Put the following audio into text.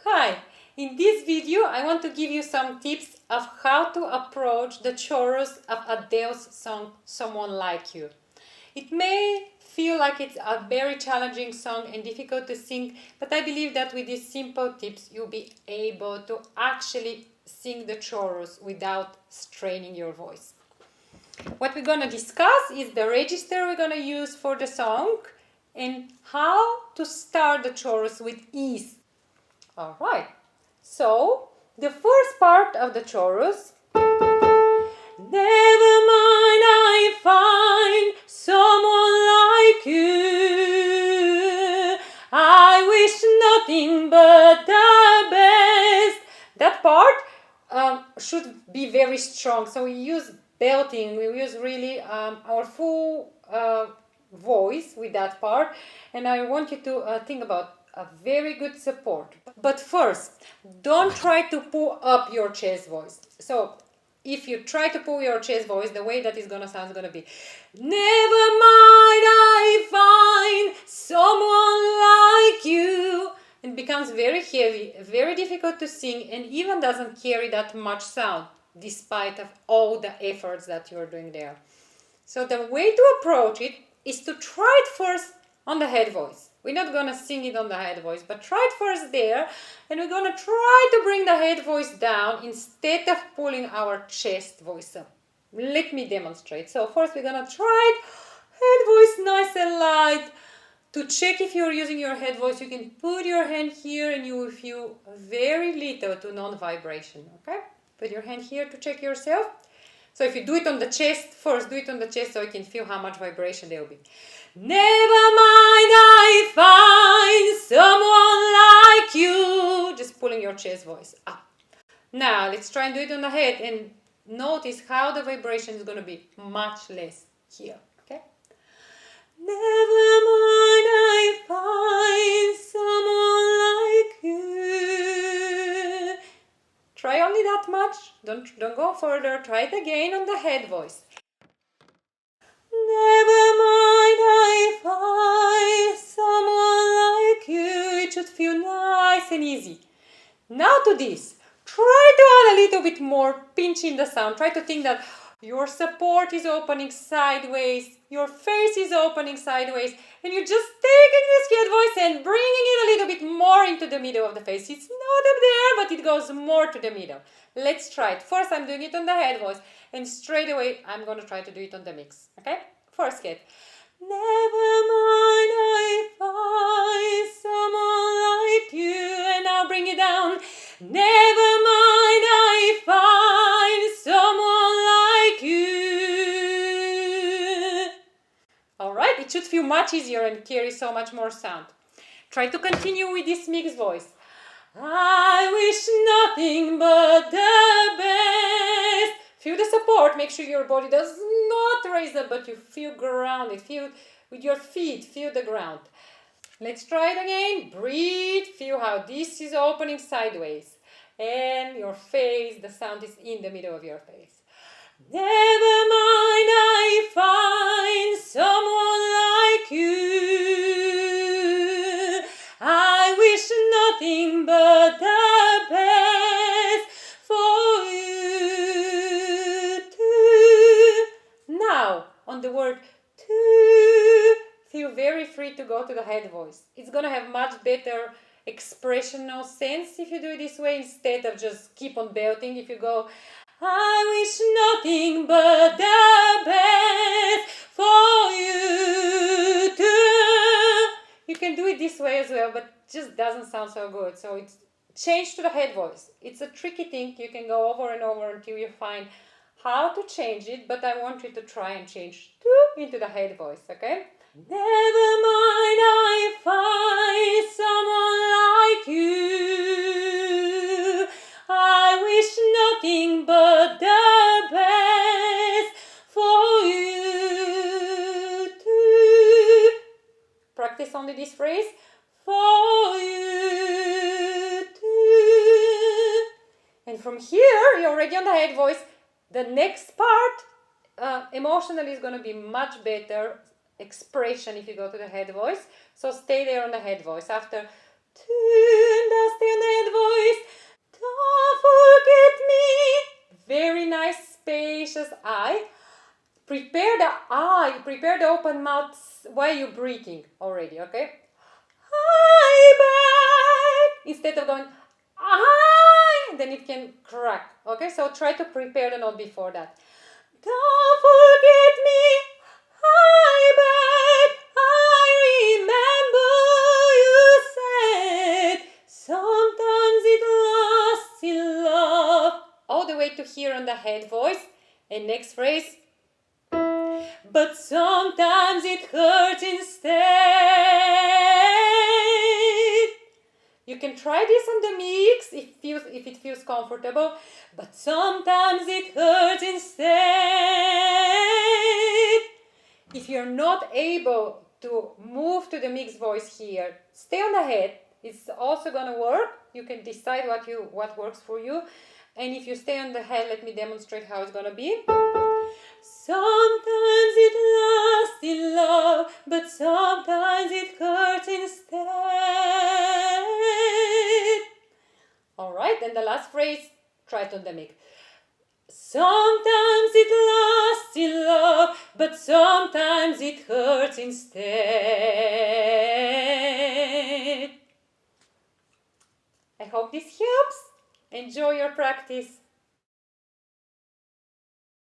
Hi! In this video I want to give you some tips of how to approach the chorus of Adele's song Someone Like You. It may feel like it's a very challenging song and difficult to sing, but I believe that with these simple tips you'll be able to actually sing the chorus without straining your voice. What we're going to discuss is the register we're going to use for the song and how to start the chorus with ease. Alright, so the first part of the chorus. Never mind, I find someone like you. I wish nothing but the best. That part should be very strong. So we use belting, we use really our full voice with that part. And I want you to think about a very good support. But first, don't try to pull up your chest voice. So if you try to pull your chest voice, the way that is gonna sound is gonna be, never mind, I find someone like you. It becomes very heavy, very difficult to sing, and even doesn't carry that much sound, despite of all the efforts that you're doing there. So the way to approach it is to try it first on the head voice. We're not going to sing it on the head voice, but try it first there, and we're going to try to bring the head voice down instead of pulling our chest voice up. Let me demonstrate. So first we're going to try it, head voice nice and light. To check if you're using your head voice, you can put your hand here and you will feel very little to non-vibration, okay? Put your hand here to check yourself. So if you do it on the chest, first do it on the chest so you can feel how much vibration there will be. Never mind, I find someone like you. Just pulling your chest voice up. Now let's try and do it on the head and notice how the vibration is going to be much less here. Okay? Never mind, I find someone like you. Try only that much. Don't go further. Try it again on the head voice. Never mind, I find someone like you. It should feel nice and easy. Now to this. Try to add a little bit more pinch in the sound. Try to think that your support is opening sideways, your face is opening sideways, and you're just taking this head voice and bringing it a little bit more into the middle of the face. It's not up there, but it goes more to the middle. Let's try it. First, I'm doing it on the head voice, and straight away, I'm going to try to do it on the mix. Okay? First hit. Never mind, I find someone like you. And now bring it down. Never mind, I find someone like you. Alright, it should feel much easier and carry so much more sound. Try to continue with this mixed voice. I wish nothing but the best. Feel the support. Make sure your body does not raise up, but you feel grounded. Feel with your feet. Feel the ground. Let's try it again. Breathe. Feel how this is opening sideways. And your face, the sound is in the middle of your face. Never mind, I find someone like you. I wish nothing but the best for you too. Now, on the word to, feel very free to go to the head voice. It's going to have much better expressional sense if you do it this way instead of just keep on belting. If you go, I wish nothing but the best for you too. You can do it this way as well, but it just doesn't sound so good. So it's change to the head voice. It's a tricky thing. You can go over and over until you find how to change it, but I want you to try and change to into the head voice, okay? Never mind, I find someone like you. I wish nothing but the best for you too. Practice only this phrase. For you too. And from here, you're already on the head voice. The next part, emotionally, is going to be much better expression if you go to the head voice. So stay there on the head voice. After tune, stay on the head just I. Prepare the I, prepare the open mouth while you're breathing already, okay? Hi back! Instead of going I, then it can crack, okay? So try to prepare the note before that. Don't forget me, hi back, I remember you said, sometimes it lasts in love. All the way to here on the head voice. And next phrase, but sometimes it hurts instead. You can try this on the mix if it feels comfortable, but sometimes it hurts instead. If you're not able to move to the mixed voice here, stay on the head. It's also gonna work. You can decide what works for you. And if you stay on the head, let me demonstrate how it's gonna be. Sometimes it lasts in love, but sometimes it hurts instead. Alright, and the last phrase, try it on the mic. Sometimes it lasts in love, but sometimes it hurts instead. I hope this helps. Enjoy your practice.